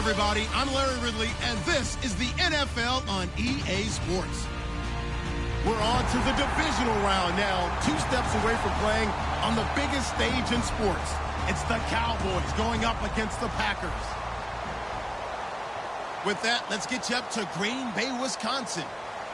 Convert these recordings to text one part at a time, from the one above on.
everybody. I'm Larry Ridley, and this is the NFL on EA Sports. We're on to the divisional round now, 2 steps away from playing on the biggest stage in sports. It's the Cowboys going up against the Packers. With that, let's get you up to Green Bay, Wisconsin,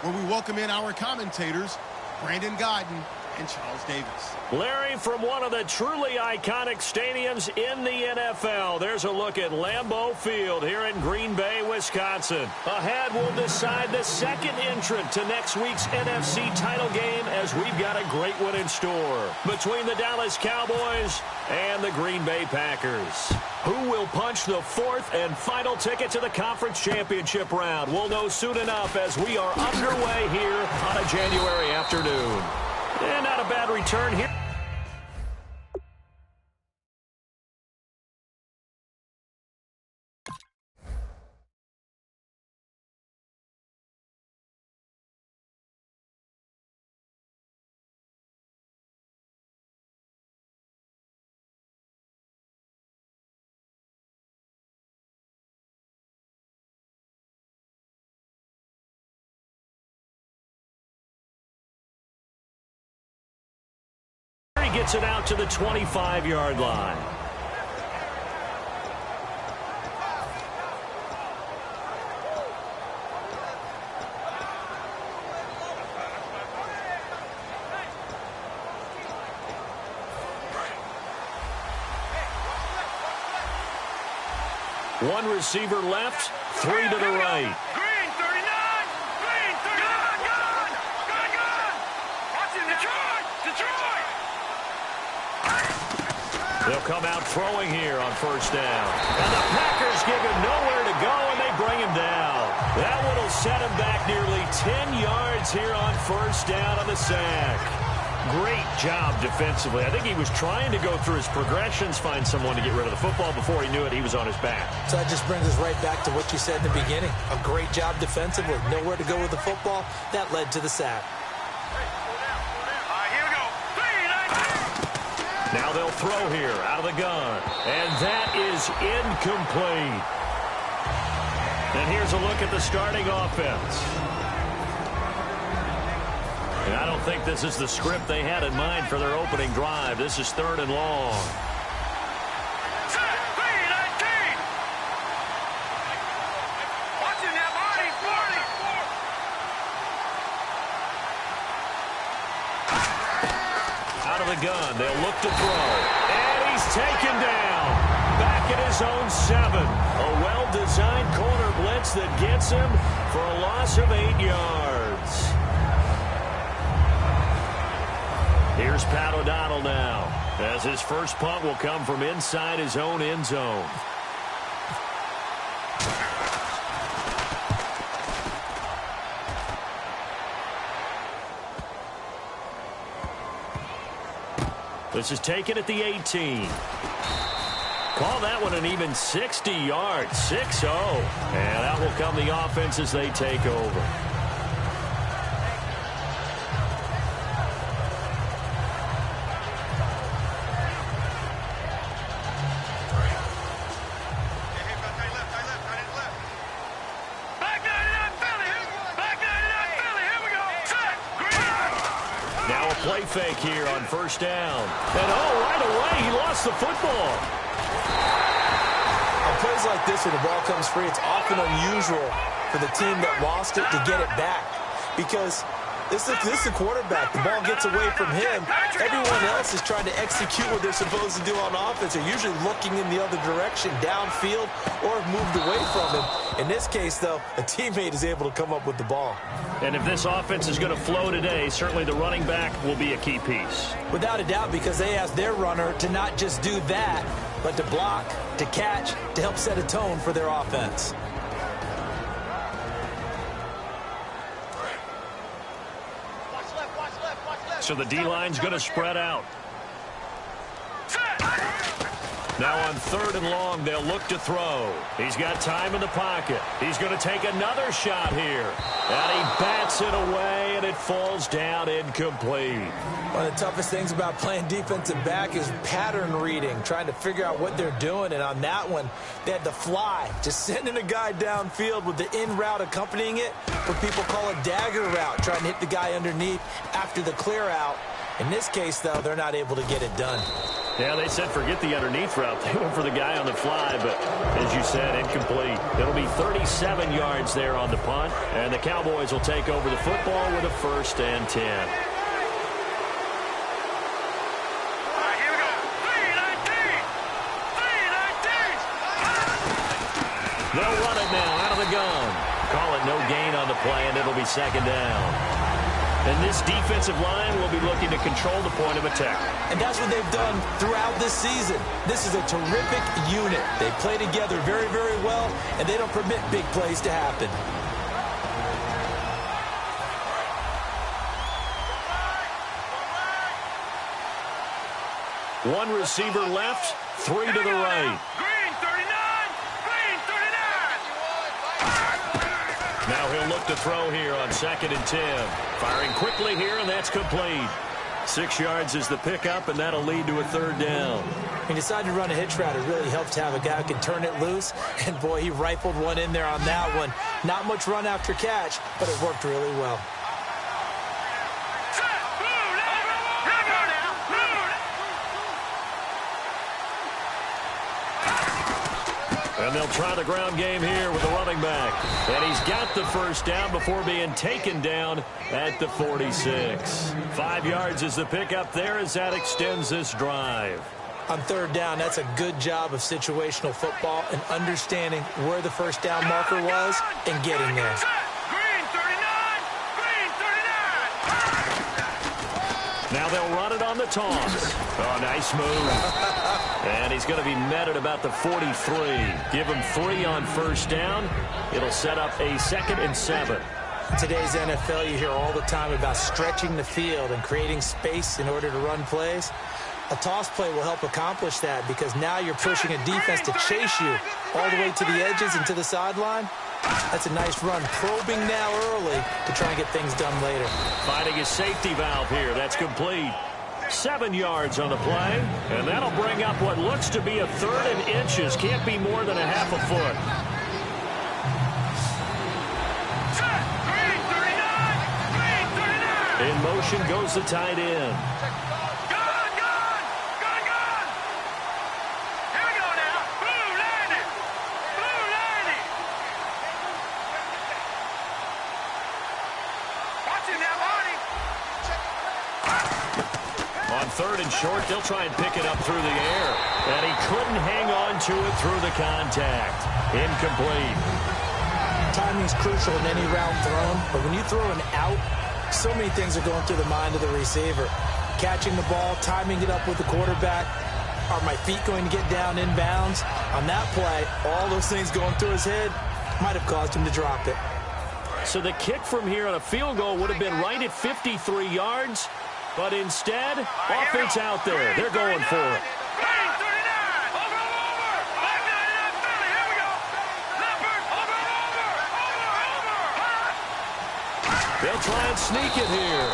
where we welcome in our commentators, Brandon Godden and Charles Davis. Larry, from one of the truly iconic stadiums in the NFL, there's a look at Lambeau Field here in Green Bay, Wisconsin. Ahead, we'll decide the second entrant to next week's NFC title game, as we've got a great one in store between the Dallas Cowboys and the Green Bay Packers. Who will punch the 4th and final ticket to the conference championship round? We'll know soon enough as we are underway here on a January afternoon. And not a bad return here. Gets it out to the 25-yard line. One receiver left, 3 to the right. They'll come out throwing here on first down. And the Packers give him nowhere to go, and they bring him down. That one will set him back nearly 10 yards here on first down on the sack. Great job defensively. I think he was trying to go through his progressions, find someone to get rid of the football. Before he knew it, he was on his back. So that just brings us right back to what you said in the beginning. A great job defensively. Nowhere to go with the football. That led to the sack. Now they'll throw here out of the gun. And that is incomplete. And here's a look at the starting offense. And I don't think this is the script they had in mind for their opening drive. This is 3rd and long. Gun. They'll look to throw. And he's taken down. Back at his own 7. A well-designed corner blitz that gets him for a loss of 8 yards. Here's Pat O'Donnell now, as his first punt will come from inside his own end zone. This is taken at the 18. Call that one an even 60 yards, 6-0. And that will come the offense as they take over. Play fake here on first down. And right away, he lost the football. On plays like this, when the ball comes free, it's often unusual for the team that lost it to get it back. Because this is the quarterback. The ball gets away from him. Everyone else is trying to execute what they're supposed to do on offense. They're usually looking in the other direction, downfield, or have moved away from him. In this case, though, a teammate is able to come up with the ball. And if this offense is going to flow today, certainly the running back will be a key piece. Without a doubt, because they asked their runner to not just do that, but to block, to catch, to help set a tone for their offense. So the D-line's going to spread out. Now on 3rd and long, they'll look to throw. He's got time in the pocket. He's going to take another shot here. And he bats it away, and it falls down incomplete. One of the toughest things about playing defensive back is pattern reading, trying to figure out what they're doing. And on that one, they had to fly, just sending a guy downfield with the in route accompanying it, what people call a dagger route, trying to hit the guy underneath after the clear out. In this case, though, they're not able to get it done. Yeah, they said forget the underneath route. They went for the guy on the fly, but as you said, incomplete. It'll be 37 yards there on the punt, and the Cowboys will take over the football with a 1st and 10. They'll run it now out of the gun. Call it no gain on the play, and it'll be 2nd down. And this defensive line will be looking to control the point of attack. And that's what they've done throughout this season. This is a terrific unit. They play together very, very well, and they don't permit big plays to happen. One receiver left, 3 to the right. Now he'll look to throw here on 2nd and 10. Firing quickly here, and that's complete. 6 yards is the pickup, and that'll lead to a 3rd down. He decided to run a hitch route. It really helps to have a guy who can turn it loose. And, boy, he rifled one in there on that one. Not much run after catch, but it worked really well. And they'll try the ground game here with the running back. And he's got the 1st down before being taken down at the 46. 5 yards is the pickup there as that extends this drive. On 3rd down, that's a good job of situational football and understanding where the 1st down marker was and getting there. Now they'll run it on the toss. Oh, nice move. And he's going to be met at about the 43. Give him 3 on 1st down. It'll set up a 2nd and 7. In today's NFL, you hear all the time about stretching the field and creating space in order to run plays. A toss play will help accomplish that because now you're pushing a defense to chase you all the way to the edges and to the sideline. That's a nice run, probing now early to try and get things done later. Finding his safety valve here. That's complete. 7 yards on the play, and that'll bring up what looks to be a 3rd and inches. Can't be more than a half a foot. In motion goes the tight end. On 3rd and short, they'll try and pick it up through the air. And he couldn't hang on to it through the contact. Incomplete. Timing's crucial in any route thrown, but when you throw an out, so many things are going through the mind of the receiver. Catching the ball, timing it up with the quarterback. Are my feet going to get down in bounds? On that play, all those things going through his head might have caused him to drop it. So the kick from here on a field goal would have been right at 53 yards. But instead, offense out there. They're going for it. They'll try and sneak it here.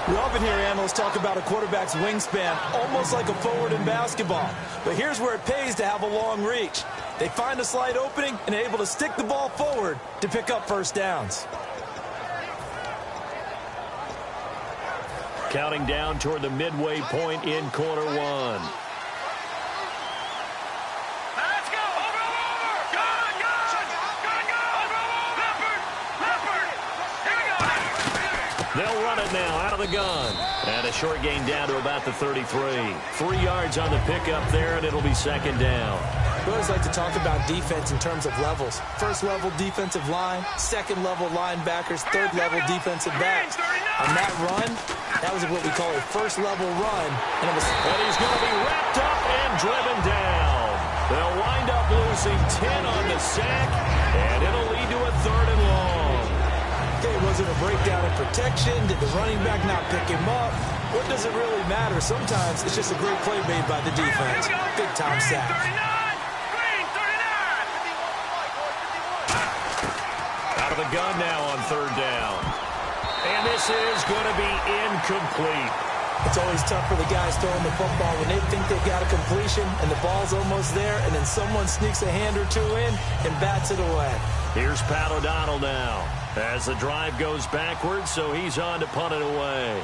We often hear analysts talk about a quarterback's wingspan, almost like a forward in basketball. But here's where it pays to have a long reach. They find a slight opening and are able to stick the ball forward to pick up 1st downs. Counting down toward the midway point in quarter 1. They'll run it now out of the gun. And a short gain down to about the 33. 3 yards on the pickup there, and it'll be 2nd down. We always like to talk about defense in terms of levels. 1st level defensive line, 2nd level linebackers, 3rd level defensive backs. On that run, that was what we call a 1st level run. And he's going to be wrapped up and driven down. They'll wind up losing 10 on the sack, and it'll lead to a 3rd and long. Okay, was it a breakdown in protection? Did the running back not pick him up? what does it really matter? Sometimes it's just a great play made by the defense. Big-time sack. Out of the gun now on third down. And this is going to be incomplete. It's always tough for the guys throwing the football when they think they've got a completion and the ball's almost there, and then someone sneaks a hand or two in and bats it away. Here's Pat O'Donnell now as the drive goes backwards, so he's on to punt it away.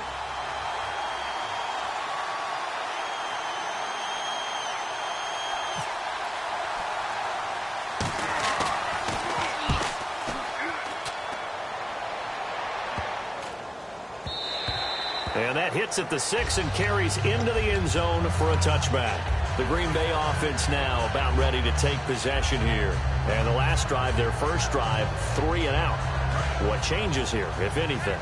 And that hits at the 6 and carries into the end zone for a touchback. The Green Bay offense now about ready to take possession here. And the last drive, their first drive, 3 and out. What changes here, if anything?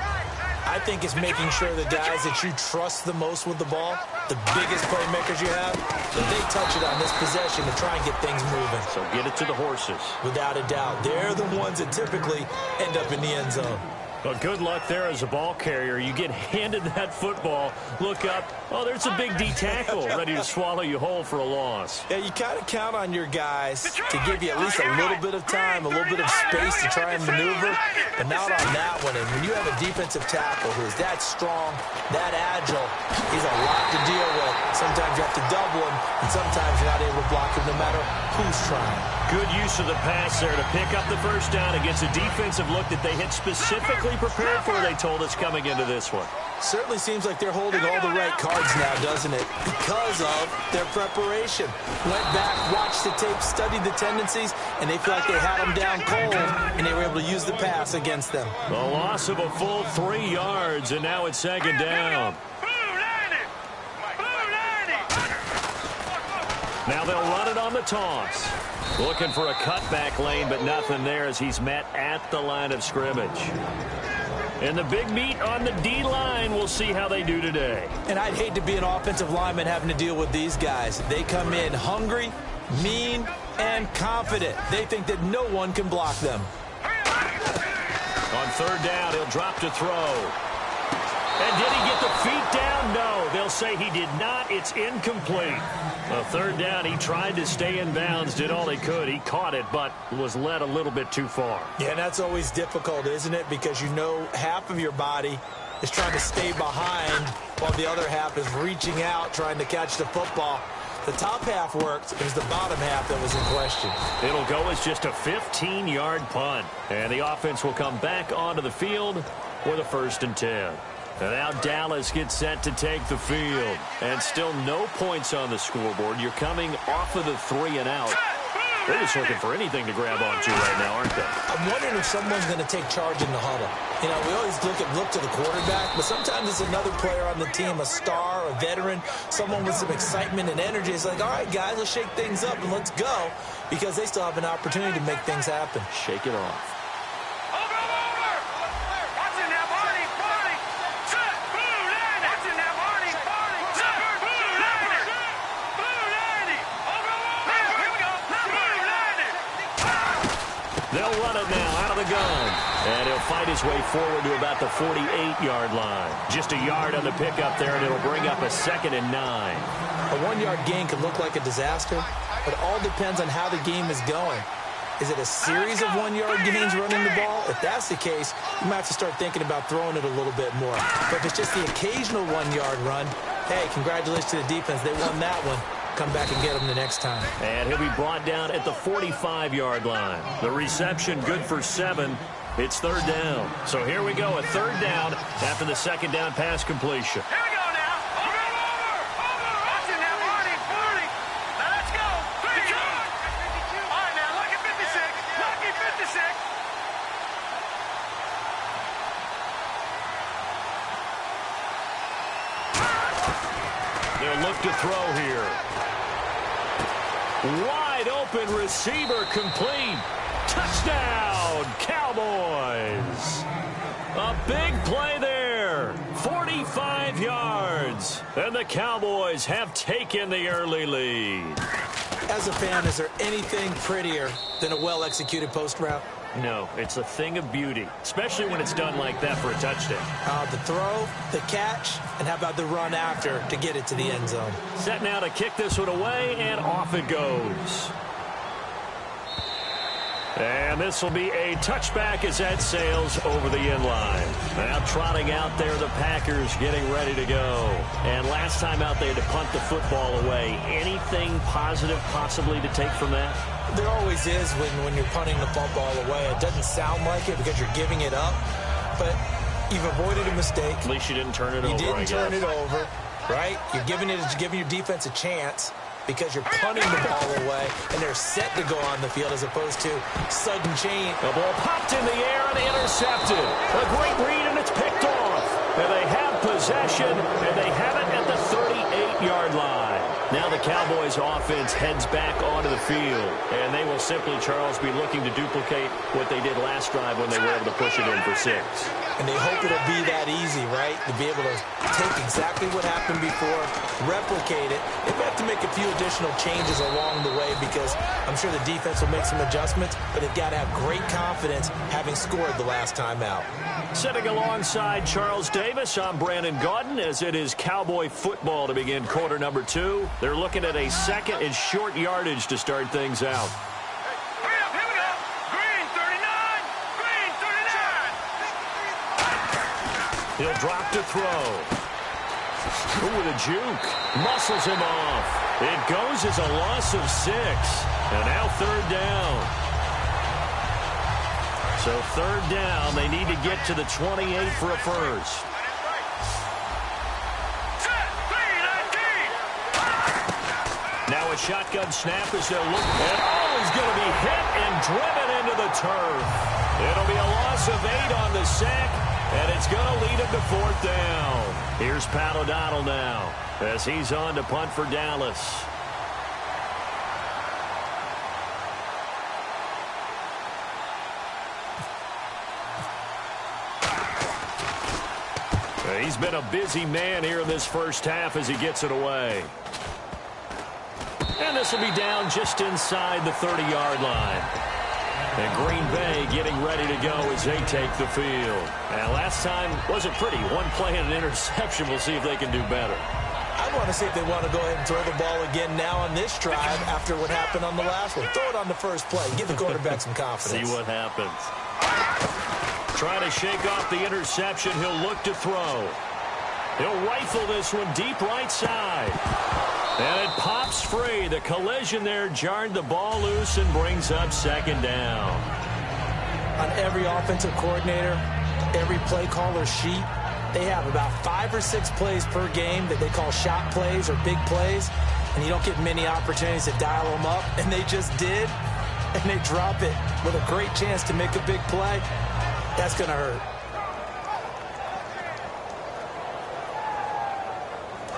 I think it's making sure the guys that you trust the most with the ball, the biggest playmakers you have, that they touch it on this possession to try and get things moving. So get it to the horses. Without a doubt. They're the ones that typically end up in the end zone. Well, good luck there as a ball carrier. You get handed that football, look up, oh, there's a big D tackle ready to swallow you whole for a loss. Yeah, you kind of count on your guys to give you at least a little bit of time, a little bit of space to try and maneuver, but not on that one. And when you have a defensive tackle who is that strong, that agile, he's a lot to deal with. Sometimes you have to double him, and sometimes you're not able to block him no matter who's trying. Good use of the pass there to pick up the first down against a defensive look that they had specifically prepared for, they told us, coming into this one. Certainly seems like they're holding all the right cards now, doesn't it? Because of their preparation. Went back, watched the tape, studied the tendencies, and they feel like they had them down cold, and they were able to use the pass against them. The loss of a full 3 yards, and now it's second down. Now they'll run it on the toss. Looking for a cutback lane, but nothing there as he's met at the line of scrimmage. And the big meat on the D-line, we'll see how they do today. And I'd hate to be an offensive lineman having to deal with these guys. They come in hungry, mean, and confident. They think that no one can block them. On third down, he'll drop to throw. And did he get the feet down? No, they'll say he did not. It's incomplete. Third down, he tried to stay in bounds, did all he could. He caught it, but was led a little bit too far. Yeah, and that's always difficult, isn't it? Because you know half of your body is trying to stay behind while the other half is reaching out, trying to catch the football. The top half worked. It was the bottom half that was in question. It'll go as just a 15-yard punt. And the offense will come back onto the field for the 1st and 10. And now Dallas gets set to take the field. And still no points on the scoreboard. You're coming off of the 3 and out. They're just looking for anything to grab onto right now, aren't they? I'm wondering if someone's going to take charge in the huddle. You know, we always look to the quarterback, but sometimes it's another player on the team, a star, a veteran, someone with some excitement and energy. It's like, all right, guys, let's shake things up and let's go, because they still have an opportunity to make things happen. Shake it off. They'll run it now out of the gun. And he'll fight his way forward to about the 48-yard line. Just a yard on the pickup there, and it'll bring up a 2nd and 9. A 1-yard gain can look like a disaster, but it all depends on how the game is going. Is it a series of 1-yard gains running the ball? If that's the case, you might have to start thinking about throwing it a little bit more. But if it's just the occasional 1-yard run, hey, congratulations to the defense. They won that one. Come back and get him the next time. And he'll be brought down at the 45-yard line. The reception good for 7. It's third down. So here we go, a third down after the second down pass completion. Here we go now. Over. Watching that, Marty. Now let's go. 52. All right, now, lucky 56. Lucky 56. They'll look to throw here. Wide open receiver complete. Touchdown, Cowboys. A big play there. 45 yards. And the Cowboys have taken the early lead. As a fan, is there anything prettier than a well-executed post route? No, it's a thing of beauty, especially when it's done like that for a touchdown. The throw, the catch, and how about the run after to get it to the end zone? Set now to kick this one away, and off it goes. And this will be a touchback as that sails over the end line. Now trotting out there, the Packers getting ready to go. And last time out there to punt the football away. Anything positive possibly to take from that? There always is when you're punting the football away. It doesn't sound like it because you're giving it up, but you've avoided a mistake. At least you didn't turn it over, You didn't turn it over, right? You're giving your defense a chance because you're punting the ball away, and they're set to go on the field as opposed to sudden change. The ball popped in the air and intercepted. A great read, and it's picked off. And they have possession, and they have it at the 38-yard line. Now the Cowboys offense heads back onto the field, and they will simply, Charles, be looking to duplicate what they did last drive when they were able to push it in for 6. And they hope it'll be that easy, right? To be able to take exactly what happened before, replicate it. They have to make a few additional changes along the way because I'm sure the defense will make some adjustments, but they've got to have great confidence having scored the last time out. Sitting alongside Charles Davis, I'm Brandon Gaudin as it is Cowboy football to begin quarter number 2. They're looking at a second and short yardage to start things out. He'll drop to throw. Ooh, with a juke. Muscles him off. It goes as a loss of 6. And now 3rd down. So 3rd down, they need to get to the 28 for a first. Now a shotgun snap as they'll look. And he's going to be hit and driven into the turf. It'll be a loss of 8 on the sack. And it's going to lead him to 4th down. Here's Pat O'Donnell now as he's on to punt for Dallas. He's been a busy man here in this first half as he gets it away. And this will be down just inside the 30-yard line. And Green Bay getting ready to go as they take the field. And last time wasn't pretty. One play and an interception. We'll see if they can do better. I want to see if they want to go ahead and throw the ball again now on this drive after what happened on the last one. Throw it on the first play. Give the quarterback some confidence. See what happens. Trying to shake off the interception. He'll look to throw. He'll rifle this one deep right side. And it pops free. The collision there jarred the ball loose and brings up 2nd down. On every offensive coordinator, every play caller sheet, they have about 5 or 6 plays per game that they call shot plays or big plays, and you don't get many opportunities to dial them up, and they just did, and they drop it with a great chance to make a big play. That's going to hurt.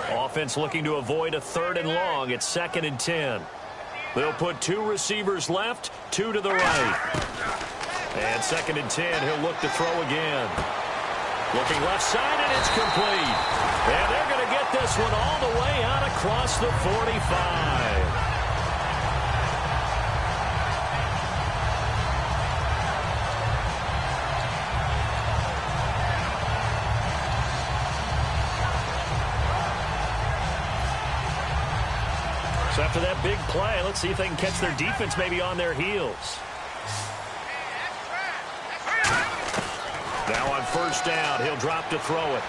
Offense looking to avoid a 3rd and long. It's 2nd and 10. They'll put 2 receivers left, 2 to the right. And 2nd and 10, he'll look to throw again. Looking left side, and it's complete. And they're going to get this one all the way out across the 45. So after that big play, let's see if they can catch their defense maybe on their heels. Now on 1st down, he'll drop to throw it.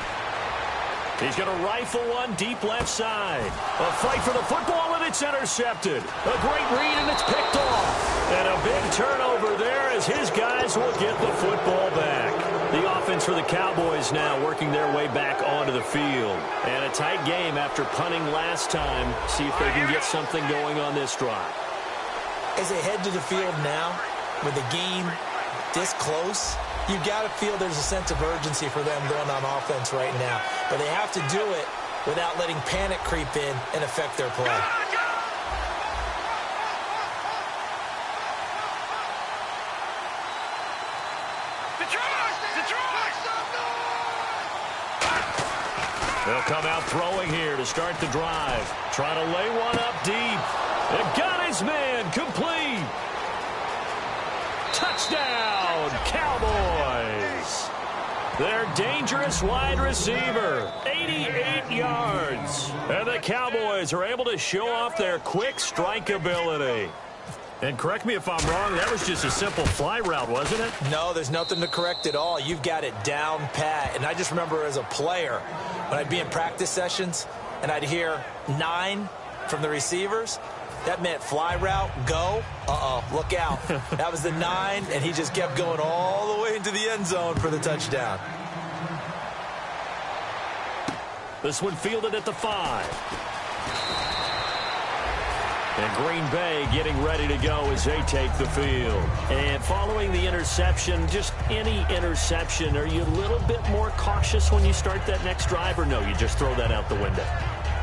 He's going to rifle one deep left side. A fight for the football, and it's intercepted. A great read, and it's picked off. And a big turnover there as his guys will get the football back. The offense for the Cowboys now working their way back onto the field. And a tight game after punting last time. See if they can get something going on this drive. As they head to the field now, with the game this close, you've got to feel there's a sense of urgency for them going on offense right now. But they have to do it without letting panic creep in and affect their play. They'll come out throwing here to start the drive. Try to lay one up deep. It got his man complete. Touchdown. Their dangerous wide receiver, 88 yards. And the Cowboys are able to show off their quick strike ability. And correct me if I'm wrong, that was just a simple fly route, wasn't it? No, there's nothing to correct at all. You've got it down pat. And I just remember as a player, when I'd be in practice sessions and I'd hear 9 from the receivers, that meant fly route, go. Look out. That was the 9, and he just kept going all the way into the end zone for the touchdown. This one fielded at the 5. And Green Bay getting ready to go as they take the field. And following the interception, just any interception, are you a little bit more cautious when you start that next drive, or no, you just throw that out the window?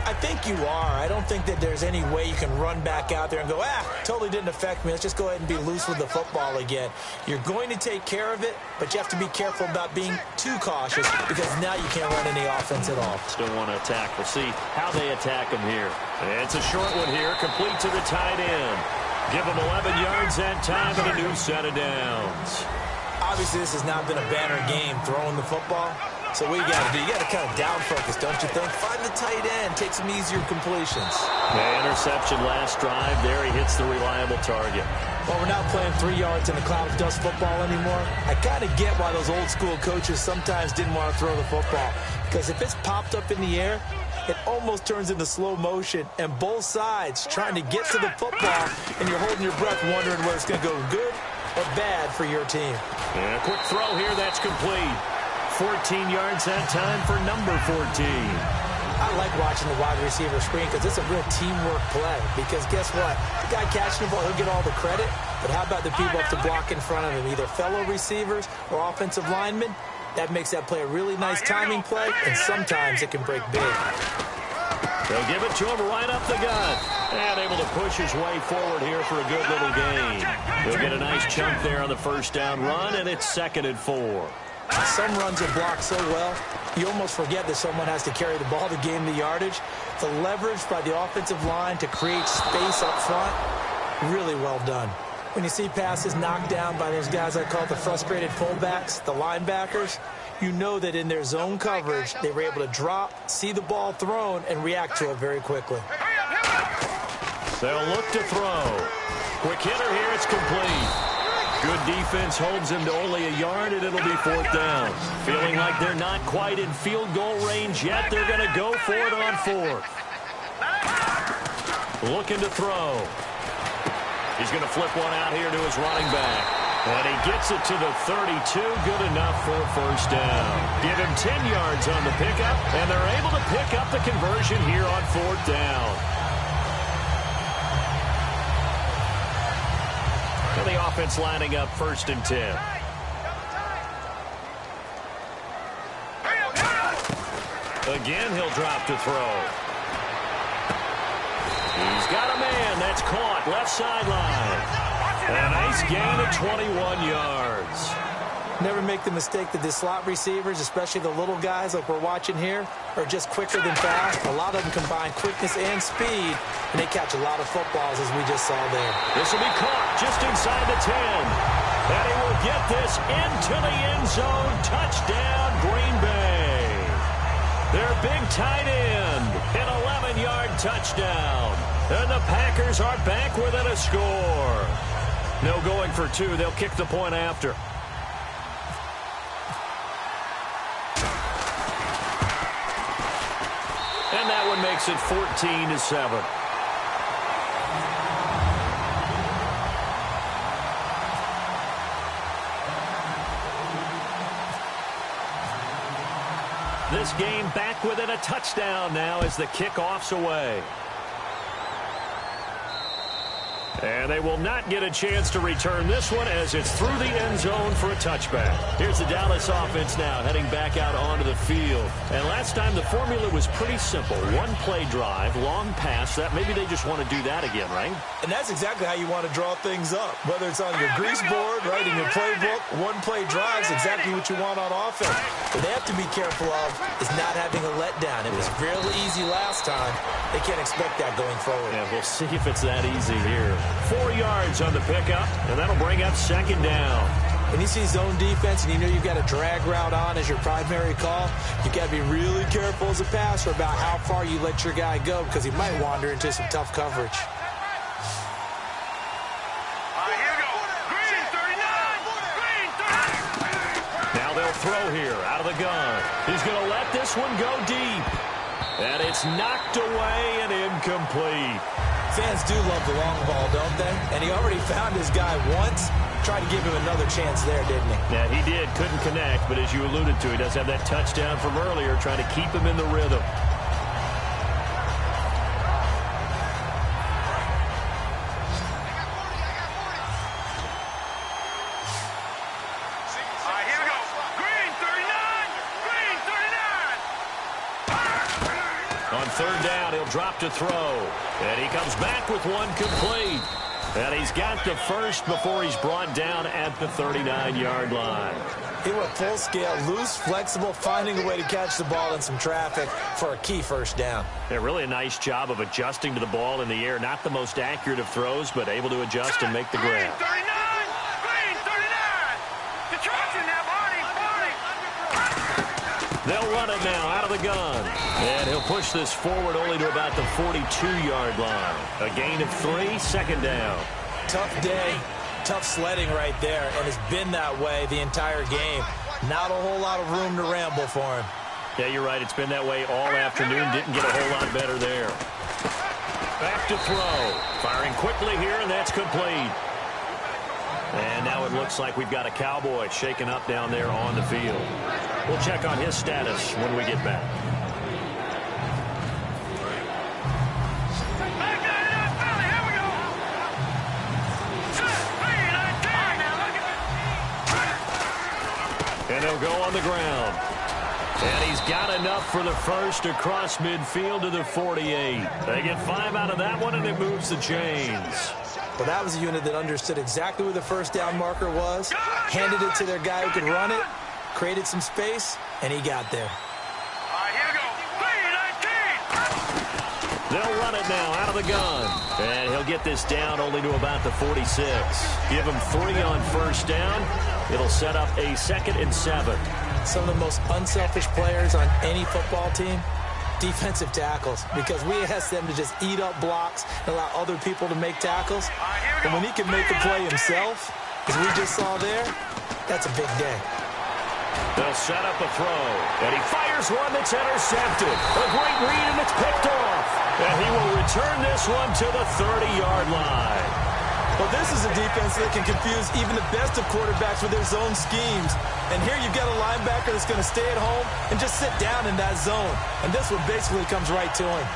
I think you are. I don't think that there's any way you can run back out there and go, totally didn't affect me. Let's just go ahead and be loose with the football again. You're going to take care of it, but you have to be careful about being too cautious because now you can't run any offense at all. Still want to attack. We'll see how they attack him here. It's a short one here, complete to the tight end. Give him 11 yards that time and a new set of downs. Obviously, this has not been a banner game throwing the football. So what you got to do, you got to kind of down focus, don't you think? Find the tight end, take some easier completions. Yeah, interception last drive. There he hits the reliable target. Well, we're not playing 3 yards in a cloud of dust football anymore. I kind of get why those old school coaches sometimes didn't want to throw the football. Because if it's popped up in the air, it almost turns into slow motion. And both sides trying to get to the football, and you're holding your breath wondering whether it's going to go good or bad for your team. And a quick throw here, that's complete. 14 yards that time for number 14. I like watching the wide receiver screen because it's a real teamwork play. Because guess what? The guy catching the ball, he'll get all the credit. But how about the people up to block in front of him, either fellow receivers or offensive linemen? That makes that play a really nice timing play, and sometimes it can break big. They'll give it to him right up the gut. And able to push his way forward here for a good little gain. He'll get a nice chunk there on the first down run, and it's 2nd and 4. Some runs are blocked so well, you almost forget that someone has to carry the ball to gain the yardage. The leverage by the offensive line to create space up front, really well done. When you see passes knocked down by those guys I call the frustrated fullbacks, the linebackers, you know that in their zone coverage, they were able to drop, see the ball thrown, and react to it very quickly. They'll look to throw. Quick hitter here, it's complete. Good defense holds him to only a yard, and it'll be 4th down. Feeling like they're not quite in field goal range yet, they're going to go for it on 4th. Looking to throw. He's going to flip one out here to his running back. And he gets it to the 32, good enough for a first down. Give him 10 yards on the pickup, and they're able to pick up the conversion here on 4th down. And the offense lining up 1st and 10. Again, he'll drop to throw. He's got a man. That's caught. Left sideline. A nice gain of 21 yards. Never make the mistake that the slot receivers, especially the little guys like we're watching here, are just quicker than fast. A lot of them combine quickness and speed, and they catch a lot of footballs, as we just saw there. This will be caught just inside the 10. And he will get this into the end zone. Touchdown, Green Bay. Their big tight end, an 11-yard touchdown. And the Packers are back within a score. No going for 2. They'll kick the point after. And that one makes it 14-7. This game back within a touchdown now as the kickoff's away. And they will not get a chance to return this one as it's through the end zone for a touchback. Here's the Dallas offense now heading back out onto the field. And last time the formula was pretty simple. One-play drive, long pass. That maybe they just want to do that again, right? And that's exactly how you want to draw things up. Whether it's on your grease board, right, in your playbook, one-play drive is exactly what you want on offense. What they have to be careful of is not having a letdown. It was fairly easy last time. They can't expect that going forward. Yeah, we'll see if it's that easy here. 4 yards on the pickup, and that'll bring up 2nd down. When you see zone defense and you know you've got a drag route on as your primary call, you've got to be really careful as a passer about how far you let your guy go because he might wander into some tough coverage. Here we go. Green 39. Green 39. Now they'll throw here out of the gun. He's going to let this one go deep. And it's knocked away and incomplete. Fans do love the long ball, don't they? And he already found his guy once. Tried to give him another chance there, didn't he? Yeah, he did. Couldn't connect, but as you alluded to, he does have that touchdown from earlier, trying to keep him in the rhythm. Here we go. Green 39. Green 39. On third down, he'll drop to throw. And he comes back with one complete. And he's got the first before he's brought down at the 39-yard line. He went full scale, loose, flexible, finding a way to catch the ball in some traffic for a key first down. Yeah, really a nice job of adjusting to the ball in the air. Not the most accurate of throws, but able to adjust and make the grab. Green 39. Green 39. The charge in there, Barney. They'll run it now out of the gun. And he'll push this forward only to about the 42-yard line. A gain of 3, second down. Tough day, tough sledding right there, and it's been that way the entire game. Not a whole lot of room to ramble for him. Yeah, you're right. It's been that way all afternoon. Didn't get a whole lot better there. Back to throw. Firing quickly here, and that's complete. And now it looks like we've got a Cowboy shaken up down there on the field. We'll check on his status when we get back. And they'll go on the ground. And he's got enough for the first across midfield to the 48. They get 5 out of that one, and it moves the chains. But that was a unit that understood exactly where the first down marker was, handed it to their guy who could run it, created some space, and he got there. Here we go. Green 19. They'll run it now out of the gun. And he'll get this down only to about the 46. Give him 3 on first down. It'll set up a 2nd and 7. Some of the most unselfish players on any football team, defensive tackles, because we ask them to just eat up blocks and allow other people to make tackles. And when he can make the play himself, as we just saw there, that's a big day. They'll set up a throw, and he fires one that's intercepted. A great read, and it's picked off. And he will return this one to the 30-yard line. Well, this is a defense that can confuse even the best of quarterbacks with their zone schemes. And here you've got a linebacker that's going to stay at home and just sit down in that zone. And this one basically comes right to him.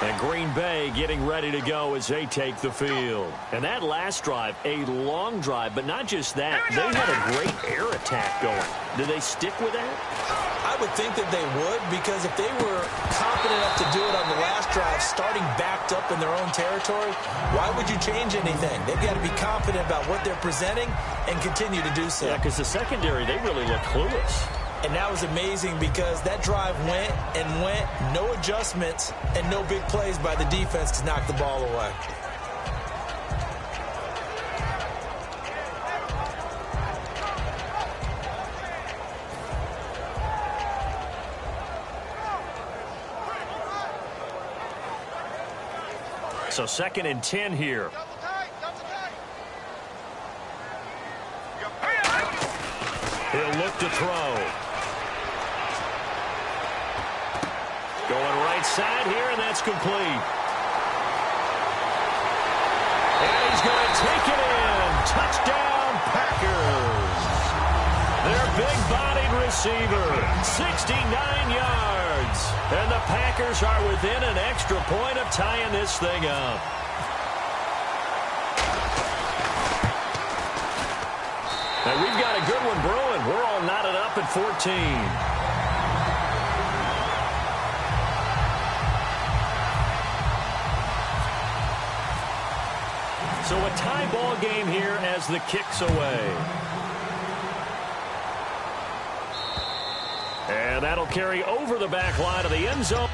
And Green Bay getting ready to go as they take the field. And that last drive, a long drive, but not just that. They had a great air attack going. Do they stick with that? I would think that they would, because if they were confident enough to do it on the last drive, starting backed up in their own territory, why would you change anything? They've got to be confident about what they're presenting and continue to do so. Yeah, because the secondary, they really look clueless. And that was amazing because that drive went and went, no adjustments and no big plays by the defense to knock the ball away. So 2nd and 10 here. He'll look to throw. Going right side here, and that's complete. And he's going to take it in. Touchdown, Packers. Their big-bodied receiver, 69 yards. And the Packers are within an extra point of tying this thing up. And we've got a good one brewing. We're all knotted up at 14. So a tie ball game here as the kick's away. And that'll carry over the back line of the end zone.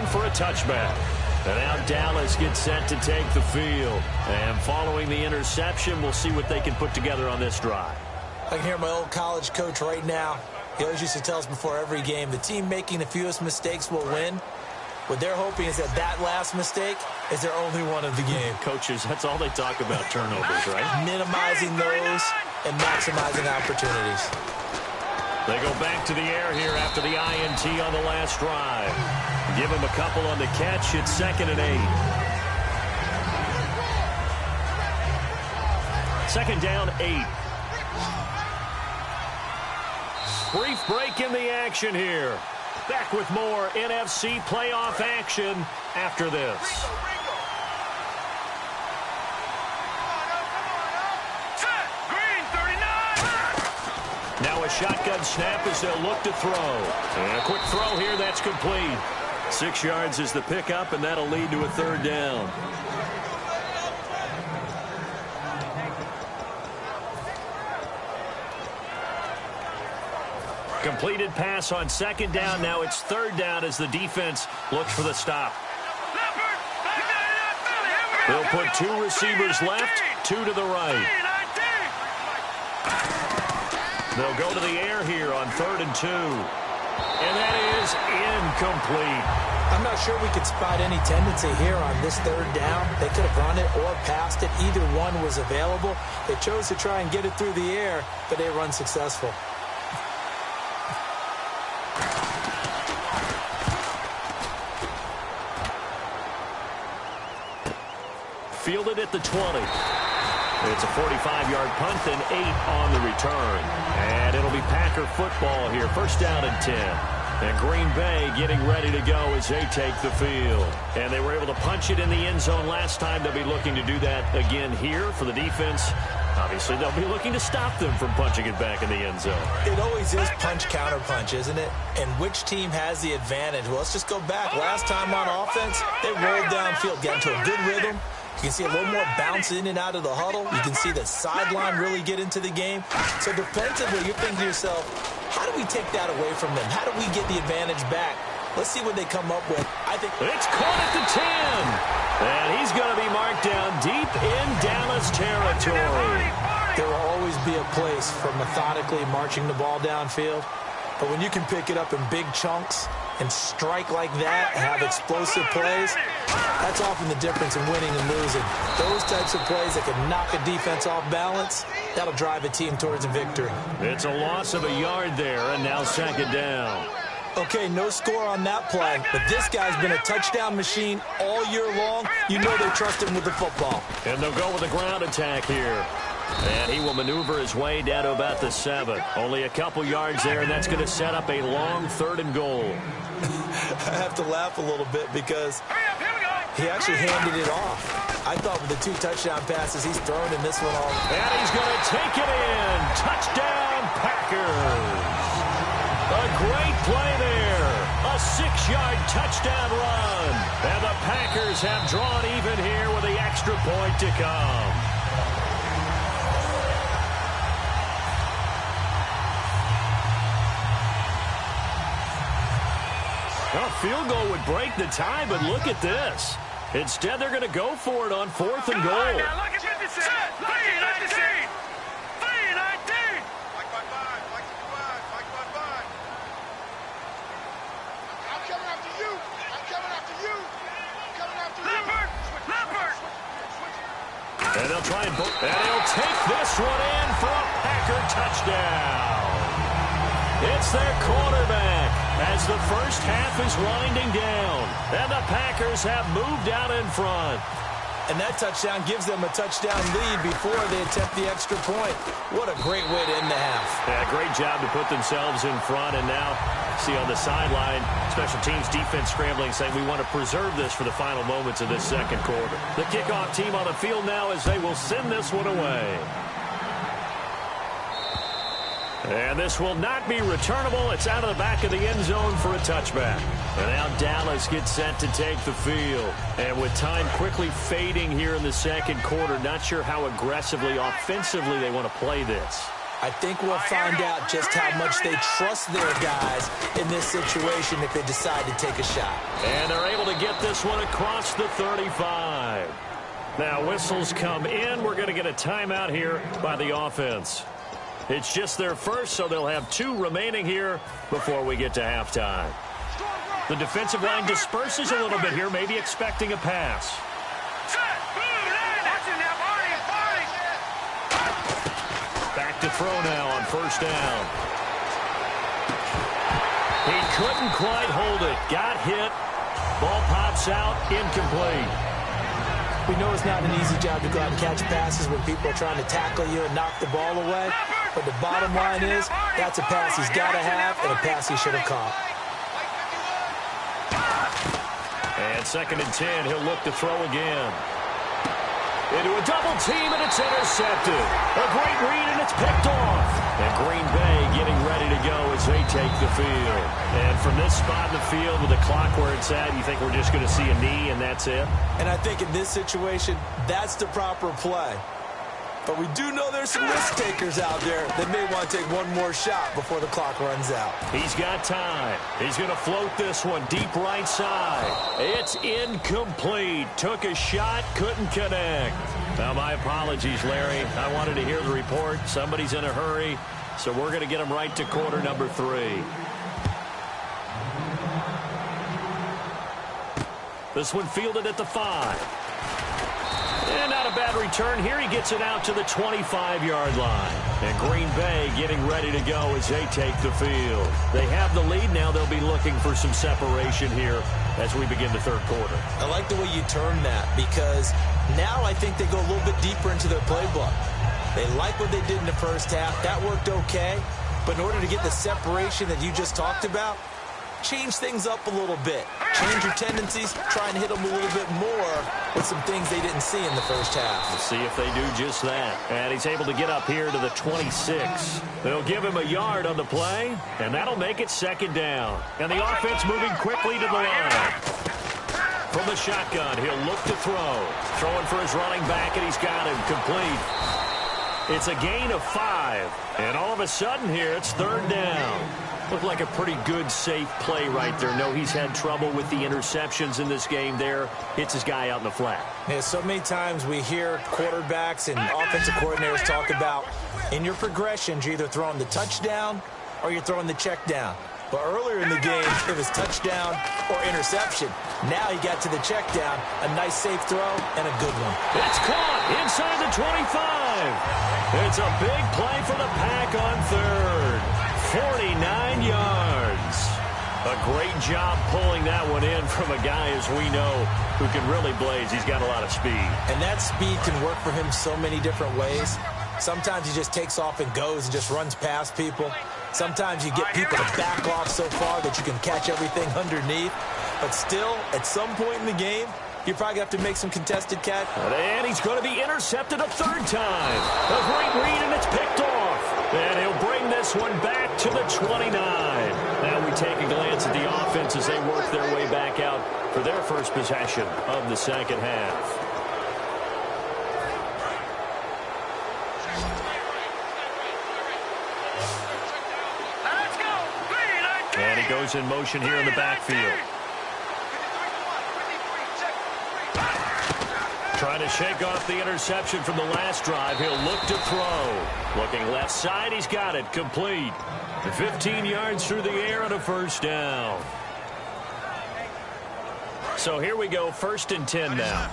zone for a touchback. And now Dallas gets set to take the field. And following the interception, we'll see what they can put together on this drive. I can hear my old college coach right now. He always used to tell us before every game, the team making the fewest mistakes will win. What they're hoping is that last mistake is their only one of the game. Coaches, that's all they talk about, turnovers, right? Minimizing those and maximizing opportunities. They go back to the air here after the INT on the last drive. Give him a couple on the catch. It's 2nd and 8. 2nd down, 8. Brief break in the action here. Back with more NFC playoff action after this. Now a shotgun snap as they'll look to throw. And a quick throw here, that's complete. 6 yards is the pickup, and that'll lead to a 3rd down. Completed pass on 2nd down. Now it's 3rd down as the defense looks for the stop. They'll put 2 receivers left, 2 to the right. They'll go to the air here on 3rd and 2. And that is incomplete. I'm not sure we could spot any tendency here on this 3rd down. They could have run it or passed it. Either one was available. They chose to try and get it through the air, but they were unsuccessful. Fielded at the 20. It's a 45-yard punt and 8 on the return. And it'll be Packer football here. 1st down and 10. And Green Bay getting ready to go as they take the field. And they were able to punch it in the end zone last time. They'll be looking to do that again here for the defense. Obviously, they'll be looking to stop them from punching it back in the end zone. It always is punch-counter-punch, isn't it? And which team has the advantage? Well, let's just go back. Last time on offense, they rolled downfield, got into a good rhythm. You can see a little more bounce in and out of the huddle. You can see the sideline really get into the game. So defensively, you're thinking to yourself, how do we take that away from them? How do we get the advantage back? Let's see what they come up with. I think it's caught at the 10. And he's going to be marked down deep in Dallas territory. There will always be a place for methodically marching the ball downfield. But when you can pick it up in big chunks and strike like that, have explosive plays, that's often the difference in winning and losing. Those types of plays that can knock a defense off balance, that'll drive a team towards a victory. It's a loss of a yard there, and now 2nd down. Okay, no score on that play, but this guy's been a touchdown machine all year long. You know they trust him with the football. And they'll go with a ground attack here. And he will maneuver his way down to about the 7. Only a couple yards there, and that's going to set up a long 3rd and goal. I have to laugh a little bit because he actually handed it off. I thought with the 2 touchdown passes he's thrown in this one all. And he's going to take it in. Touchdown, Packers. A great play there. A 6-yard touchdown run. And the Packers have drawn even here with the extra point to come. A field goal would break the tie, but look at this. Instead, they're going to go for it on 4th and goal. And they'll try and he'll take this one in for a Packer touchdown. It's their quarterback as the first half is winding down. And the Packers have moved out in front. And that touchdown gives them a touchdown lead before they attempt the extra point. What a great way to end the half. Yeah, great job to put themselves in front. And now, see on the sideline, special teams defense scrambling, saying we want to preserve this for the final moments of this 2nd quarter. The kickoff team on the field now as they will send this one away. And this will not be returnable. It's out of the back of the end zone for a touchback. And now Dallas gets set to take the field. And with time quickly fading here in the 2nd quarter, not sure how aggressively, offensively they want to play this. I think we'll find out just how much they trust their guys in this situation if they decide to take a shot. And they're able to get this one across the 35. Now whistles come in. We're going to get a timeout here by the offense. It's just their first, so they'll have 2 remaining here before we get to halftime. The defensive line disperses a little bit here, maybe expecting a pass. Back to throw now on first down. He couldn't quite hold it. Got hit. Ball pops out. Incomplete. We know it's not an easy job to go out and catch passes when people are trying to tackle you and knock the ball away. But the bottom line is that's a pass he's got to have and a pass he should have caught. And 2nd and 10. He'll look to throw again. Into a double team, and it's intercepted. A great read, and it's picked off. And Green Bay getting ready to go as they take the field. And from this spot in the field with the clock where it's at, you think we're just going to see a knee and that's it? And I think in this situation, that's the proper play. But we do know there's some risk takers out there that may want to take one more shot before the clock runs out. He's got time. He's going to float this one deep right side. It's incomplete. Took a shot, couldn't connect. Now, my apologies, Larry. I wanted to hear the report. Somebody's in a hurry, so we're going to get him right to quarter number 3. This one fielded at the 5. And not a bad return here. He gets it out to the 25-yard line. And Green Bay getting ready to go as they take the field. They have the lead. Now they'll be looking for some separation here as we begin the 3rd quarter. I like the way you turn that because now I think they go a little bit deeper into their playbook. They like what they did in the first half. That worked okay. But in order to get the separation that you just talked about, change things up a little bit. Change your tendencies, try and hit them a little bit more with some things they didn't see in the first half. Let's see if they do just that. And he's able to get up here to the 26. They'll give him a yard on the play, and that'll make it 2nd down. And the offense moving quickly to the line. From the shotgun, he'll look to throw. Throwing for his running back, and he's got him complete. It's a gain of 5. And all of a sudden here, it's 3rd down. Looked like a pretty good, safe play right there. No, he's had trouble with the interceptions in this game there. Hits his guy out in the flat. Yeah, so many times we hear quarterbacks and offensive coordinators talk about in your progressions, you're either throwing the touchdown or you're throwing the check down. But earlier in the game, it was touchdown or interception. Now he got to the check down, a nice safe throw, and a good one. It's caught inside the 25. It's a big play for the Pack on 3rd. 49 yards. A great job pulling that one in from a guy, as we know, who can really blaze. He's got a lot of speed. And that speed can work for him so many different ways. Sometimes he just takes off and goes and just runs past people. Sometimes you get people to back off so far that you can catch everything underneath. But still, at some point in the game, you probably have to make some contested catch. And he's going to be intercepted a 3rd time. A great read, and it's picked off. And he'll bring this one back to the 29. Now we take a glance at the offense as they work their way back out for their first possession of the 2nd half. And he goes in motion here in the backfield. Trying to shake off the interception from the last drive. He'll look to throw. Looking left side, he's got it. Complete. 15 yards through the air and a 1st down. So here we go, 1st and 10 now.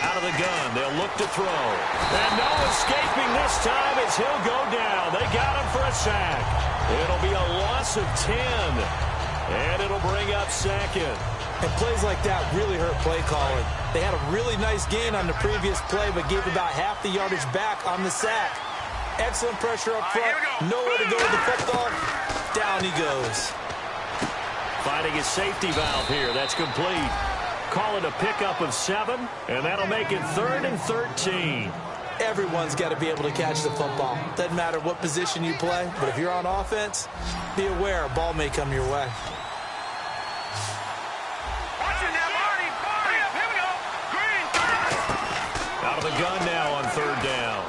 Out of the gun, they'll look to throw. And no escaping this time as he'll go down. They got him for a sack. It'll be a loss of 10. And it'll bring up 2nd. And plays like that really hurt play calling. They had a really nice gain on the previous play, but gave about half the yardage back on the sack. Excellent pressure up front. Nowhere to go with the football. Down he goes. Finding his safety valve here. That's complete. Call it a pickup of 7, and that'll make it 3rd and 13. Everyone's got to be able to catch the football. Doesn't matter what position you play, but if you're on offense, be aware a ball may come your way. Watching that, Marty. Here we go. Green. the gun now on third down.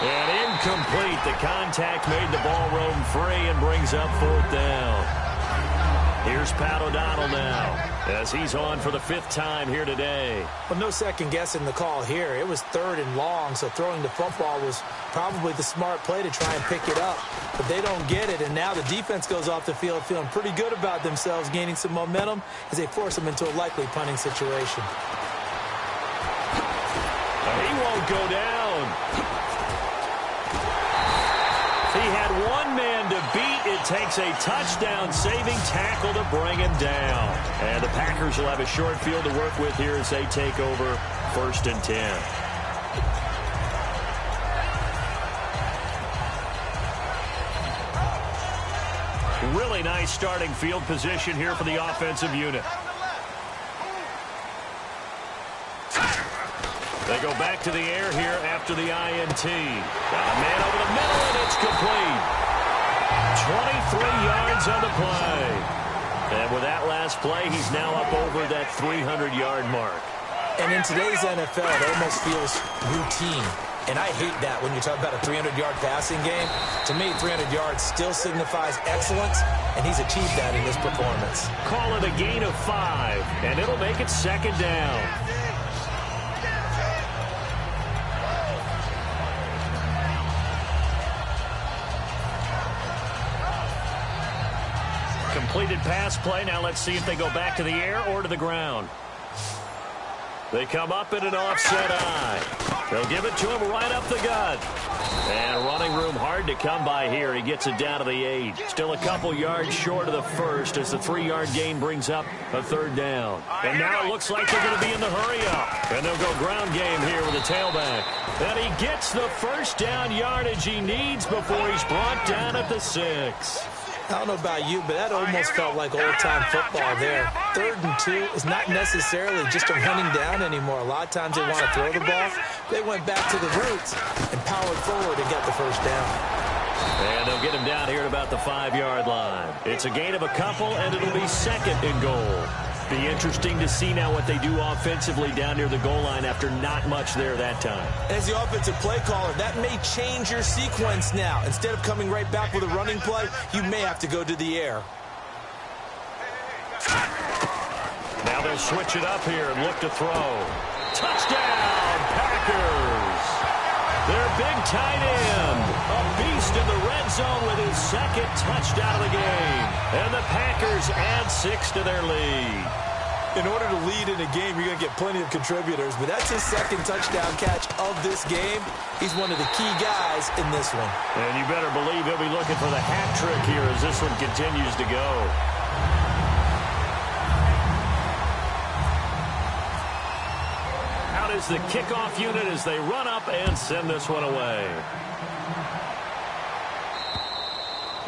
And incomplete. The contact made the ball roam free and brings up fourth down. Here's Pat O'Donnell now as he's on for the 5th time here today. Well, no second guessing the call here. It was 3rd and long, so throwing the football was probably the smart play to try and pick it up. But they don't get it, and now the defense goes off the field feeling pretty good about themselves, gaining some momentum as they force them into a likely punting situation. He won't go down. He had one man to beat. It takes a touchdown-saving tackle to bring him down. And the Packers will have a short field to work with here as they take over 1st and 10. Really nice starting field position here for the offensive unit. They go back to the air here after the INT. Got a man over the middle, and it's complete. 23 yards on the play. And with that last play, he's now up over that 300-yard mark. And in today's NFL, it almost feels routine. And I hate that when you talk about a 300-yard passing game. To me, 300 yards still signifies excellence, and he's achieved that in this performance. Call it a gain of 5, and it'll make it 2nd down. Completed pass play. Now let's see if they go back to the air or to the ground. They come up in an offset eye. They'll give it to him right up the gut. And running room hard to come by here. He gets it down to the 8. Still a couple yards short of the first as the 3-yard gain brings up a 3rd down. And now it looks like they're going to be in the hurry-up. And they'll go ground game here with a tailback. And he gets the 1st down yardage he needs before he's brought down at the 6. I don't know about you, but that almost felt like old-time football there. 3rd and 2 is not necessarily just a running down anymore. A lot of times they want to throw the ball. They went back to the roots and powered forward and got the 1st down. And they'll get him down here at about the 5-yard line. It's a gain of a couple, and it'll be 2nd and goal. Be interesting to see now what they do offensively down near the goal line after not much there that time. As the offensive play caller, that may change your sequence now. Instead of coming right back with a running play, you may have to go to the air. Now they'll switch it up here and look to throw. Touchdown, Packers! Their big tight end, a beast in the red zone with his 2nd touchdown of the game. And the Packers add 6 to their lead. In order to lead in a game, you're going to get plenty of contributors, but that's his 2nd touchdown catch of this game. He's one of the key guys in this one. And you better believe he'll be looking for the hat trick here as this one continues to go. Out is the kickoff unit as they run up and send this one away.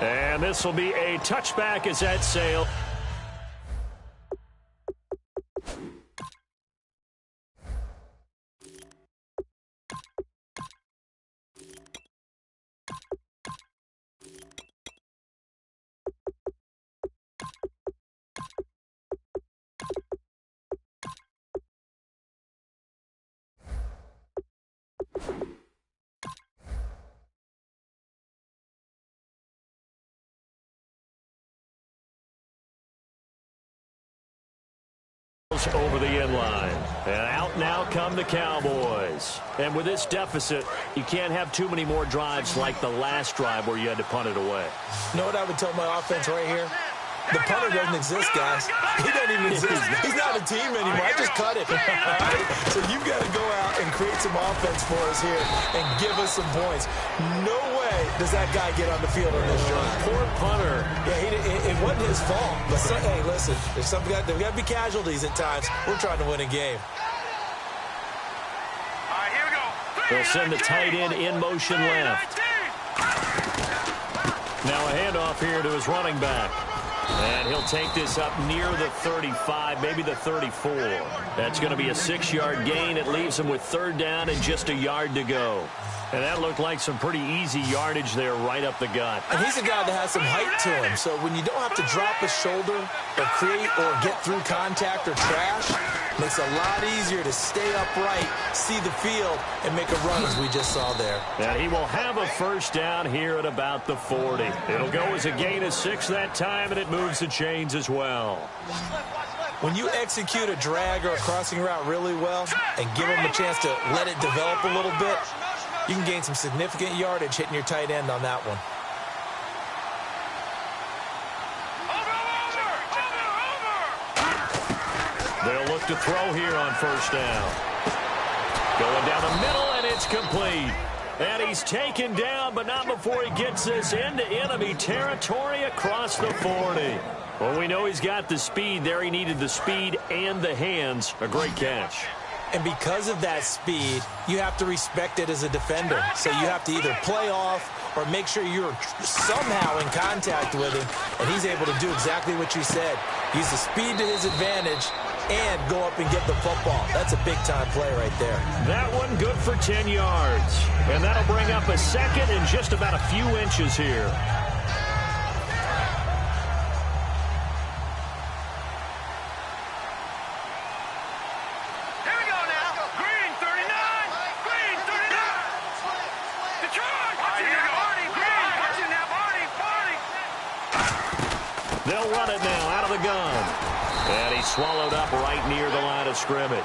And this will be a touchback as that sail. Over the end line. And out now come the Cowboys. And with this deficit, you can't have too many more drives like the last drive where you had to punt it away. You know what I would tell my offense right here? The punter doesn't exist, guys. He doesn't even exist. He's not a team anymore. I just cut it. All right? So you've got to go out and create some offense for us here and give us some points. No way does that guy get on the field on this drive. Poor punter. Yeah, it wasn't his fault. But hey, listen, there's there got to be casualties at times. We're trying to win a game. All right, here we go. They'll send the tight end in motion left. Now a handoff here to his running back. And he'll take this up near the 35, maybe the 34. That's going to be a 6-yard gain. It leaves him with 3rd down and just a yard to go. And that looked like some pretty easy yardage there right up the gut. And he's a guy that has some height to him. So when you don't have to drop a shoulder or create or get through contact or trash, it makes it a lot easier to stay upright, see the field, and make a run as we just saw there. And he will have a first down here at about the 40. It'll go as a gain of 6 that time, and it moves the chains as well. When you execute a drag or a crossing route really well and give them a chance to let it develop a little bit, you can gain some significant yardage hitting your tight end on that one. They'll look to throw here on first down. Going down the middle, and it's complete. And he's taken down, but not before he gets this into enemy territory across the 40. Well, we know he's got the speed there. He needed the speed and the hands. A great catch. And because of that speed, you have to respect it as a defender. So you have to either play off or make sure you're somehow in contact with him, and he's able to do exactly what you said. Use the speed to his advantage and go up and get the football. That's a big-time play right there. That one good for 10 yards. And that'll bring up a second in just about a few inches here. They'll run it now out of the gun. And he's swallowed up right near the line of scrimmage.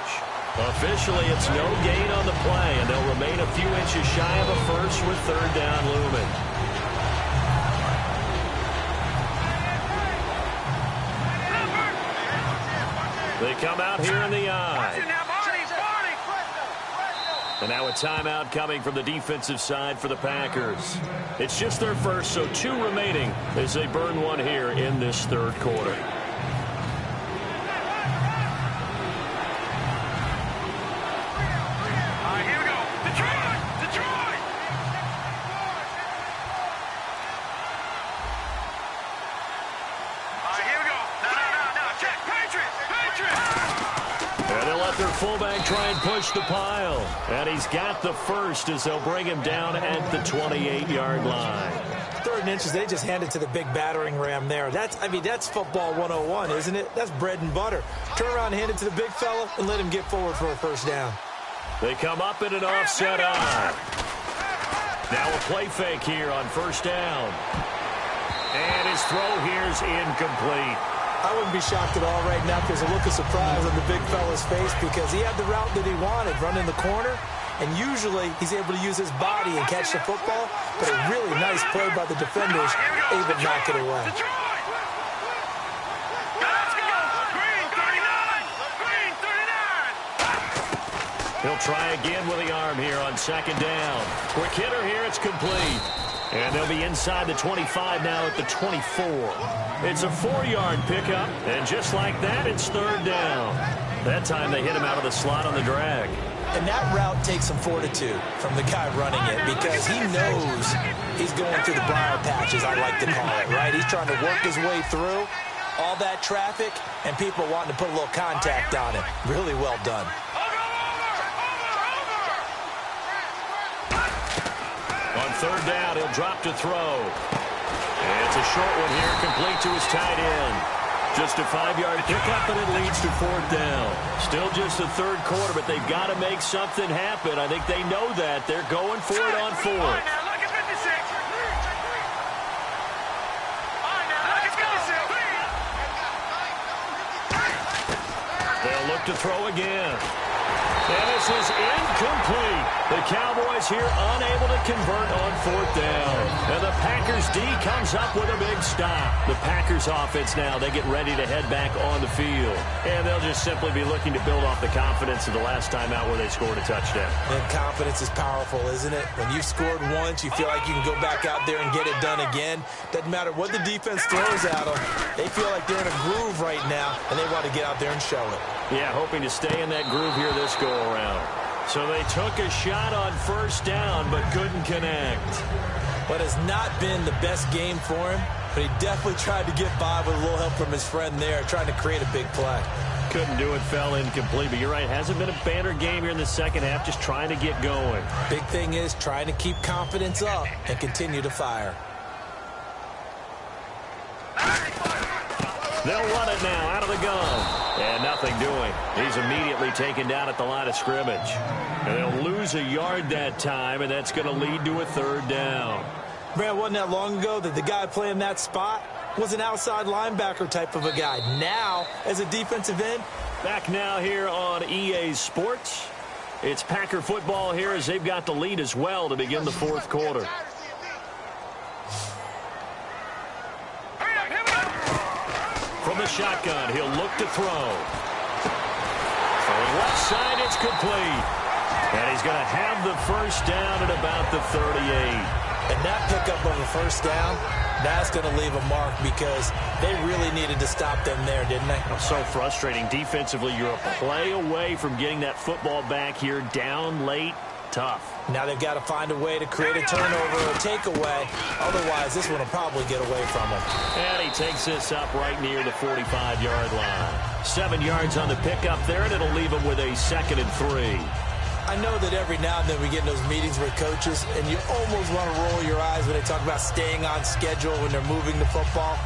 Officially, it's no gain on the play, and they'll remain a few inches shy of a first with third down looming. They come out here in the eye. And now a timeout coming from the defensive side for the Packers. It's just their first, so 2 remaining as they burn one here in this third quarter. Here we go. Detroit! Detroit! Here we go. No. Check. Patriots! And they'll let their fullback try and push the pile. And he's got the first as they'll bring him down at the 28-yard line. 3rd and inches, they just handed to the big battering ram there. That's football 101, isn't it? That's bread and butter. Turn around and hand it to the big fella and let him get forward for a first down. They come up in an offset eye. Now a play fake here on first down. And his throw here's incomplete. I wouldn't be shocked at all right now if there's a look of surprise on the big fella's face because he had the route that he wanted, running the corner, and usually he's able to use his body and catch the football, but a really nice play by the defenders, able to knock it away. Let's go! Green 39! Green 39! He'll try again with the arm here on second down. Quick hitter here, it's complete. And they'll be inside the 25 now at the 24. It's a 4-yard pickup, and just like that, it's third down. That time they hit him out of the slot on the drag. And that route takes some fortitude from the guy running it because he knows he's going through the briar patches, I like to call it, right? He's trying to work his way through all that traffic and people wanting to put a little contact on him. Really well done. On third down, he'll drop to throw. And it's a short one here, complete to his tight end. Just a 5-yard pickup, and it leads to fourth down. Still just the third quarter, but they've got to make something happen. I think they know that. They're going for it on fourth. Look at 56. They'll look to throw again. And this is incomplete. The Cowboys here unable to convert on fourth down. And the Packers D comes up with a big stop. The Packers offense now, they get ready to head back on the field. And they'll just simply be looking to build off the confidence of the last time out where they scored a touchdown. And confidence is powerful, isn't it? When you've scored once, you feel like you can go back out there and get it done again. Doesn't matter what the defense throws at them. They feel like they're in a groove right now, and they want to get out there and show it. Yeah, hoping to stay in that groove here this go-around. So they took a shot on first down, but couldn't connect. But it's not been the best game for him, but he definitely tried to get by with a little help from his friend there, trying to create a big play. Couldn't do it, fell incomplete. But you're right, hasn't been a banner game here in the second half, just trying to get going. Big thing is trying to keep confidence up and continue to fire. They'll run it now out of the gun. And nothing doing. He's immediately taken down at the line of scrimmage. And they'll lose a yard that time, and that's going to lead to a third down. Brad, wasn't that long ago that the guy playing that spot was an outside linebacker type of a guy. Now, as a defensive end. Back now here on EA Sports. It's Packer football here as they've got the lead as well to begin the fourth quarter. From the shotgun, he'll look to throw. Throwing left side, it's complete. And he's going to have the first down at about the 38. And that pickup of a first down, that's going to leave a mark because they really needed to stop them there, didn't they? So frustrating. Defensively, you're a play away from getting that football back here down late. Tough. Now they've got to find a way to create a turnover or takeaway. Otherwise, this one will probably get away from him. And he takes this up right near the 45-yard line. 7 yards on the pickup there, and it'll leave him with a 2nd and 3. I know that every now and then we get in those meetings with coaches, and you almost want to roll your eyes when they talk about staying on schedule when they're moving the football.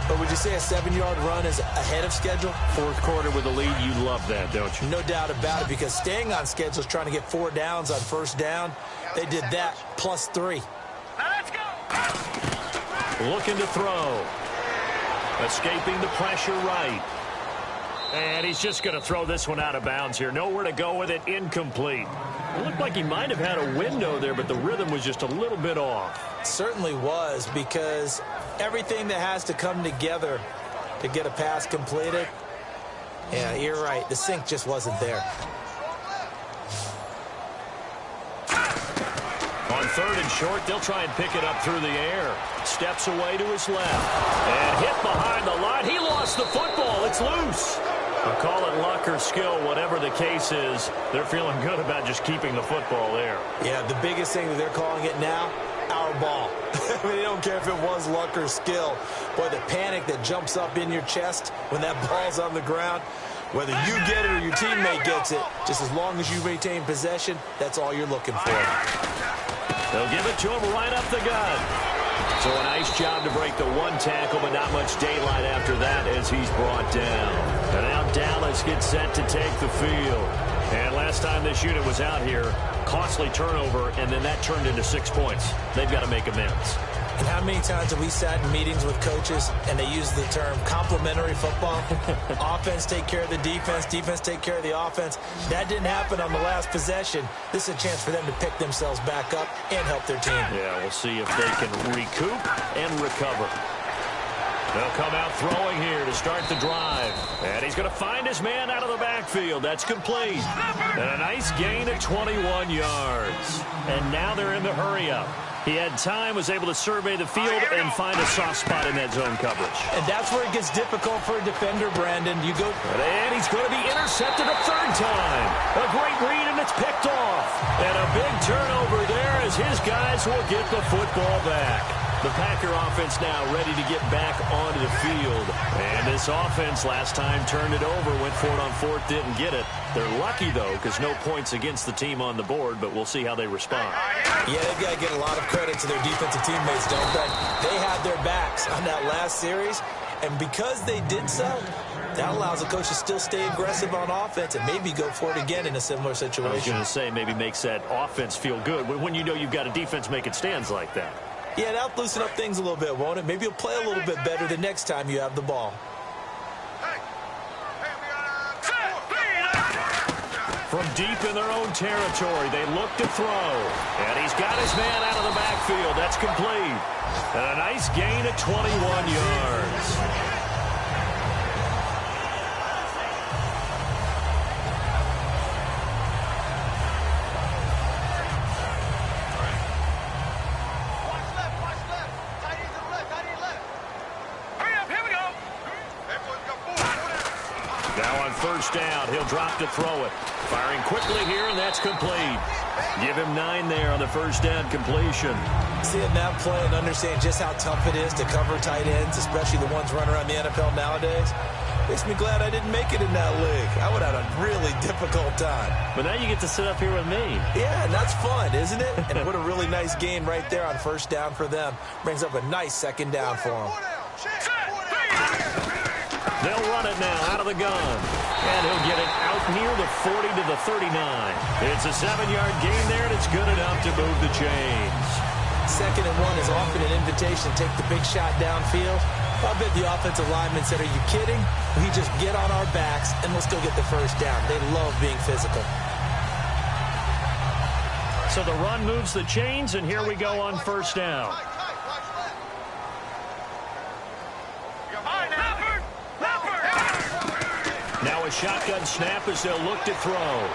But would you say a 7-yard run is ahead of schedule? Fourth quarter with a lead, you love that, don't you? No doubt about it, because staying on schedule is trying to get 4 downs on first down. They did that, plus 3. Now let's go. Looking to throw. Escaping the pressure right. And he's just going to throw this one out of bounds here. Nowhere to go with it, incomplete. It looked like he might have had a window there, but the rhythm was just a little bit off. It certainly was, because everything that has to come together to get a pass completed, yeah, you're right. The sync just wasn't there. On 3rd and short, they'll try and pick it up through the air. Steps away to his left. And hit behind the line. He lost the football. It's loose. I'll call it luck or skill, whatever the case is. They're feeling good about just keeping the football there. Yeah, the biggest thing that they're calling it now, our ball. I mean, they don't care if it was luck or skill. Boy, the panic that jumps up in your chest when that ball's on the ground, whether you get it or your teammate gets it, just as long as you maintain possession, that's all you're looking for. They'll give it to him right up the gut. So a nice job to break the one tackle, but not much daylight after that as he's brought down. And now Dallas gets set to take the field. And last time this unit was out here, costly turnover, and then that turned into 6 points. They've got to make amends. And how many times have we sat in meetings with coaches and they use the term complementary football? Offense take care of the defense, defense take care of the offense. That didn't happen on the last possession. This is a chance for them to pick themselves back up and help their team. Yeah, we'll see if they can recoup and recover. They'll come out throwing here to start the drive. And he's going to find his man out of the backfield. That's complete. And a nice gain of 21 yards. And now they're in the hurry-up. He had time, was able to survey the field and find a soft spot in that zone coverage. And that's where it gets difficult for a defender, Brandon. You go, and he's going to be intercepted a 3rd time. A great read, and it's picked off. And a big turnover there as his guys will get the football back. The Packer offense now ready to get back onto the field. And this offense last time turned it over, went for it on 4th, didn't get it. They're lucky, though, because no points against the team on the board, but we'll see how they respond. Yeah, they've got to get a lot of credit to their defensive teammates, don't they? They had their backs on that last series, and because they did so, that allows the coach to still stay aggressive on offense and maybe go for it again in a similar situation. I was going to say maybe makes that offense feel good when you know you've got a defense making stands like that. Yeah, that'll loosen up things a little bit, won't it? Maybe you'll play a little bit better the next time you have the ball. From deep in their own territory, they look to throw. And he's got his man out of the backfield. That's complete. And a nice gain of 21 yards. First down, he'll drop to throw it. Firing quickly here, and that's complete. Give him 9 there on the first down completion. Seeing that play and understand just how tough it is to cover tight ends, especially the ones running around the NFL nowadays. Makes me glad I didn't make it in that league. I would have had a really difficult time. But now you get to sit up here with me. Yeah, and that's fun, isn't it? And what a really nice gain right there on first down for them. Brings up a nice second down for them. They'll run it now out of the gun. And he'll get it out near the 40 to the 39. It's a 7-yard gain there, and it's good enough to move the chains. 2nd and 1 is often an invitation to take the big shot downfield. I bet the offensive lineman said, are you kidding? We just get on our backs and let's go get the first down. They love being physical. So the run moves the chains, and here we go on first down. Now a shotgun snap as they'll look to throw.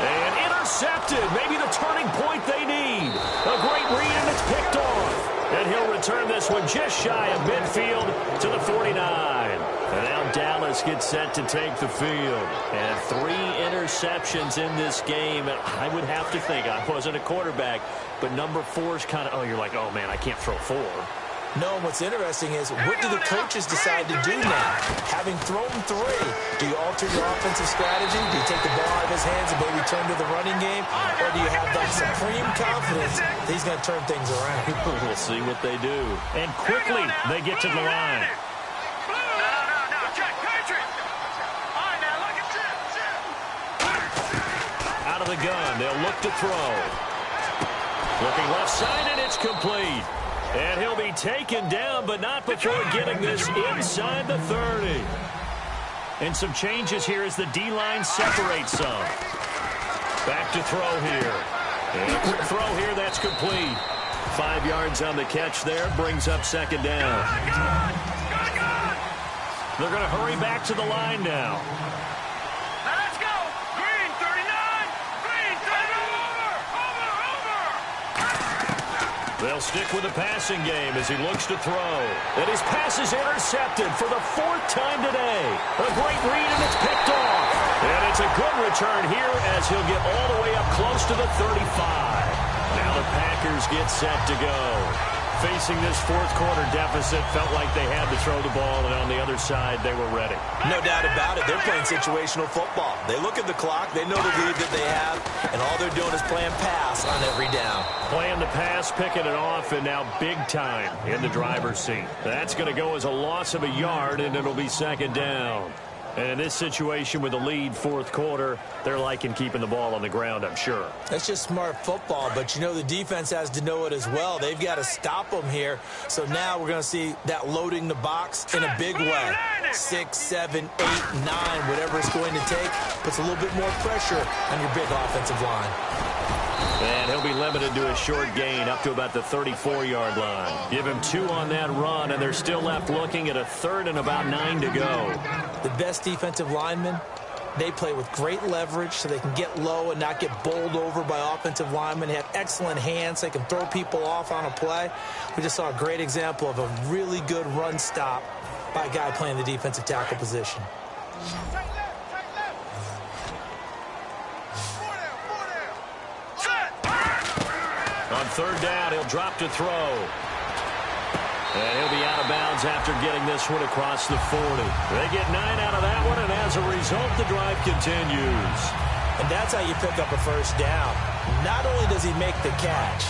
And intercepted. Maybe the turning point they need. A great read, and it's picked off. And he'll return this one just shy of midfield to the 49. And now Dallas gets set to take the field. And 3 interceptions in this game. And I would have to think, I wasn't a quarterback, but number 4's kind of, you're like, oh, man, I can't throw 4. No, what's interesting is, what do the coaches decide to do now? Having thrown 3, do you alter your offensive strategy? Do you take the ball out of his hands and maybe turn to the running game? Or do you have that supreme confidence that he's going to turn things around? We'll see what they do. And quickly, they get to the line. Out of the gun, they'll look to throw. Looking left side, and it's complete. And he'll be taken down, but not before getting this inside the 30. And some changes here as the D-line separates some. Back to throw here. And a quick throw here, that's complete. 5 yards on the catch there, brings up 2nd down. They're going to hurry back to the line now. Let's go! Green 39! Green 39! They'll stick with the passing game as he looks to throw. And his pass is intercepted for the 4th time today. A great read, and it's picked off. And it's a good return here as he'll get all the way up close to the 35. Now the Packers get set to go. Facing this 4th quarter deficit, felt like they had to throw the ball, and on the other side, they were ready. No doubt about it. They're playing situational football. They look at the clock. They know the lead that they have, and all they're doing is playing pass on every down. Playing the pass, picking it off, and now big time in the driver's seat. That's going to go as a loss of a yard, and it'll be 2nd down. And in this situation with the lead 4th quarter, they're liking keeping the ball on the ground, I'm sure. That's just smart football, but you know the defense has to know it as well. They've got to stop them here. So now we're going to see that loading the box in a big way. 6, 7, 8, 9, whatever it's going to take, puts a little bit more pressure on your big offensive line. And he'll be limited to a short gain up to about the 34-yard line. Give him 2 on that run, and they're still left looking at a 3rd and about 9 to go. The best defensive linemen, they play with great leverage so they can get low and not get bowled over by offensive linemen. They have excellent hands. They can throw people off on a play. We just saw a great example of a really good run stop by a guy playing the defensive tackle position. On 3rd down, he'll drop to throw. And he'll be out of bounds after getting this one across the 40. They get 9 out of that one, and as a result, the drive continues. And that's how you pick up a first down. Not only does he make the catch,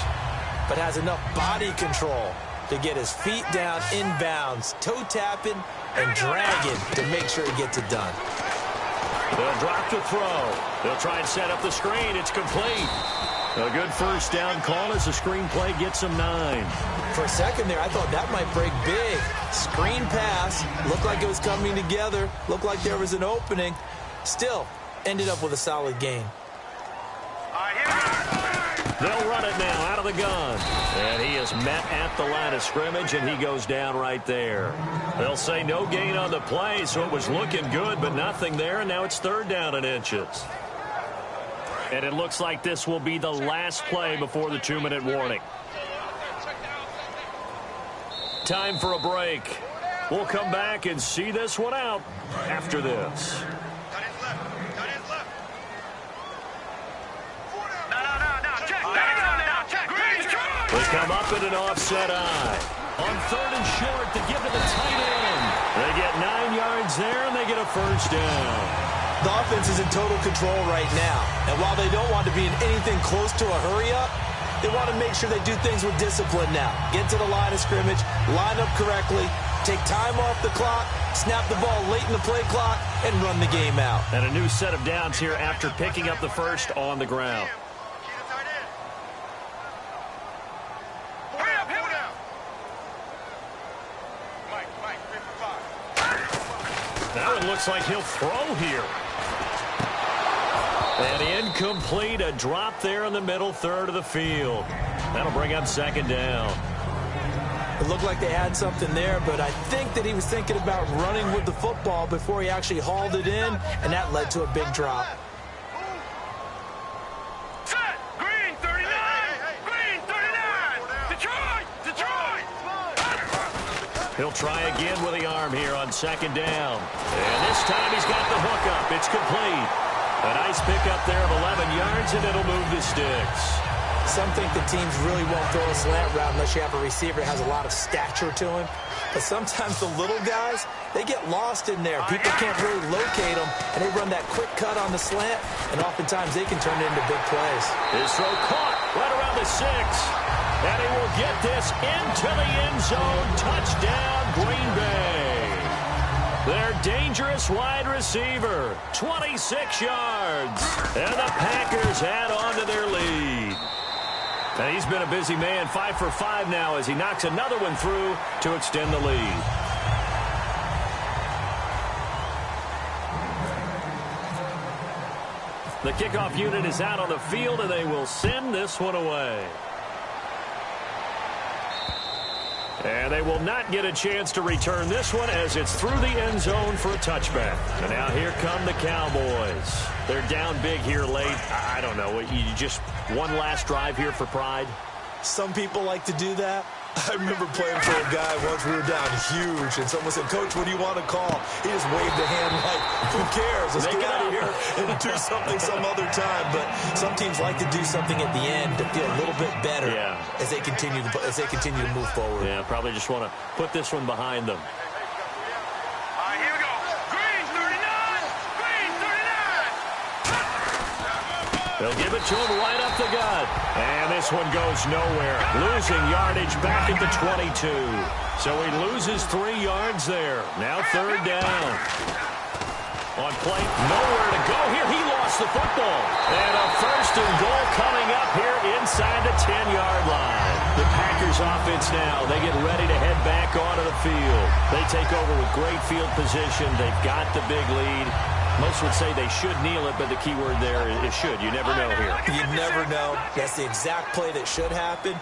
but has enough body control to get his feet down inbounds, toe tapping and dragging to make sure he gets it done. They'll drop to throw. They'll try and set up the screen. It's complete. A good first down call as the screen play gets them 9. For a second there, I thought that might break big. Screen pass. Looked like it was coming together. Looked like there was an opening. Still, ended up with a solid gain. They'll run it now out of the gun. And he is met at the line of scrimmage, and he goes down right there. They'll say no gain on the play, so it was looking good, but nothing there, and now it's 3rd down and inches. And it looks like this will be the last play before the 2-minute warning. Time for a break. We'll come back and see this one out after this. They come up in an offset eye. On 3rd and short to give to the tight end. They get 9 yards there, first down. The offense is in total control right now. And while they don't want to be in anything close to a hurry-up, they want to make sure they do things with discipline now. Get to the line of scrimmage, line up correctly, take time off the clock, snap the ball late in the play clock, and run the game out. And a new set of downs here after picking up the first on the ground. Now it looks like he'll throw here. And incomplete, a drop there in the middle third of the field. That'll bring up second down. It looked like they had something there, but I think that he was thinking about running with the football before he actually hauled it in, and that led to a big drop. Set! Green 39! Green 39! Detroit! Detroit! He'll try again with the arm here on second down. And this time he's got the hook up. It's complete. A nice pickup there of 11 yards, and it'll move the sticks. Some think the teams really won't throw a slant route unless you have a receiver that has a lot of stature to him. But sometimes the little guys, they get lost in there. People can't really locate them, and they run that quick cut on the slant, and oftentimes they can turn it into big plays. His throw caught right around the 6. And he will get this into the end zone. Touchdown, Green Bay. Their dangerous wide receiver, 26 yards. And the Packers add on to their lead. And he's been a busy man, 5 for 5 now as he knocks another one through to extend the lead. The kickoff unit is out on the field, and they will send this one away. And they will not get a chance to return this one as it's through the end zone for a touchback. And now here come the Cowboys. They're down big here late. I don't know. You just one last drive here for pride? Some people like to do that. I remember playing for a guy once. We were down huge, and someone said, "Coach, what do you want to call?" He just waved a hand like, "Who cares? Let's get out of here and do something some other time." But some teams like to do something at the end to feel a little bit better as they continue to move forward. Yeah, probably just want to put this one behind them. All right, here we go. Green 39! Green 39! They'll give it to him right up the gut. And this one goes nowhere. Losing yardage back at the 22. So he loses 3 yards there. Now third down. On play, nowhere to go here. He lost the football. And a first and goal coming up here inside the 10-yard line. The Packers offense now, they get ready to head back onto the field. They take over with great field position. They've got the big lead. Most would say they should kneel it, but the key word there is should. You never know here. You never know. That's the exact play that should happen.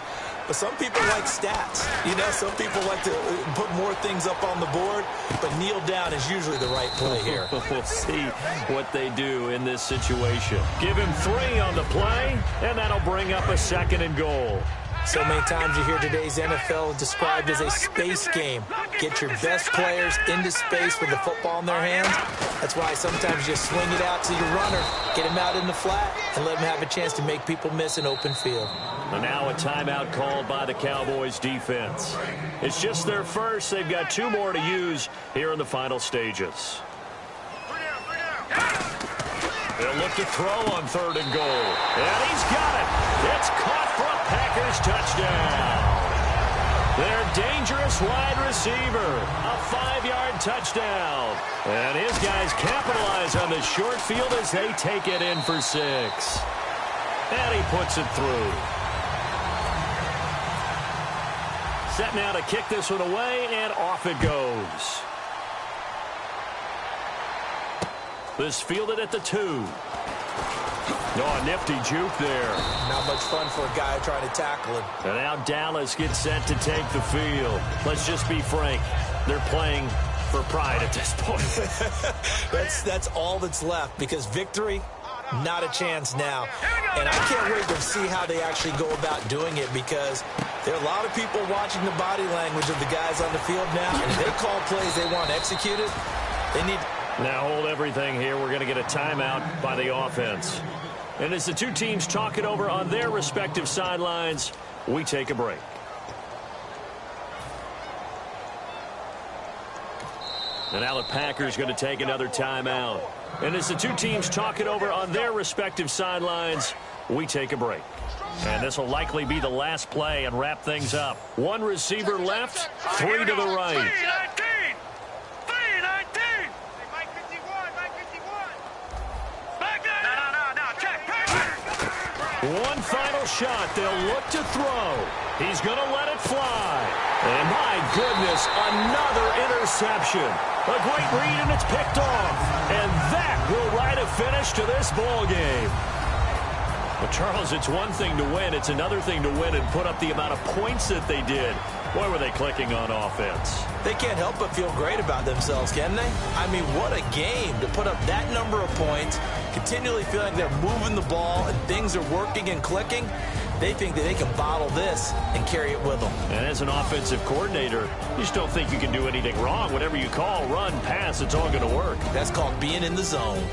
But some people like stats. You know, some people like to put more things up on the board, but kneel down is usually the right play here. We'll see what they do in this situation. Give him 3 on the play, and that'll bring up a second and goal. So many times you hear today's NFL described as a space game. Get your best players into space with the football in their hands. That's why sometimes you swing it out to your runner, get him out in the flat, and let him have a chance to make people miss an open field. And now a timeout called by the Cowboys defense. It's just their first. They've got 2 more to use here in the final stages. They'll look to throw on third and goal. And he's got it. It's caught for a Packers touchdown. Their dangerous wide receiver. A 5-yard touchdown. And his guys capitalize on the short field as they take it in for 6. And he puts it through. Set now to kick this one away, and off it goes. This fielded at the 2. Oh, a nifty juke there. Not much fun for a guy trying to tackle him. And now Dallas gets set to take the field. Let's just be frank. They're playing for pride at this point. That's all that's left, because victory, not a chance now. And I can't wait to see how they actually go about doing it, because there are a lot of people watching the body language of the guys on the field now. And if they call plays they want executed, they need... Now hold everything here. We're going to get a timeout by the offense. And as the 2 teams talk it over on their respective sidelines, we take a break. And now the Packers going to take another timeout. And as the two teams talk it over on their respective sidelines, we take a break. And this will likely be the last play and wrap things up. One receiver left, three to the right. 3-19. One final shot. They'll look to throw. He's going to let it fly. And my goodness, another interception. A great read, and it's picked off. And that will write a finish to this ball game. Well, Charles, it's one thing to win. It's another thing to win and put up the amount of points that they did. Boy, were they clicking on offense. They can't help but feel great about themselves, can they? I mean, what a game to put up that number of points, continually feeling they're moving the ball and things are working and clicking. They think that they can bottle this and carry it with them. And as an offensive coordinator, you just don't think you can do anything wrong. Whatever you call, run, pass, it's all going to work. That's called being in the zone.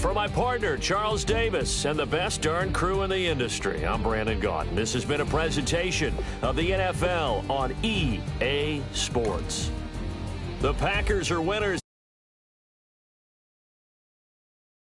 For my partner, Charles Davis, and the best darn crew in the industry, I'm Brandon Gaudin. This has been a presentation of the NFL on EA Sports. The Packers are winners.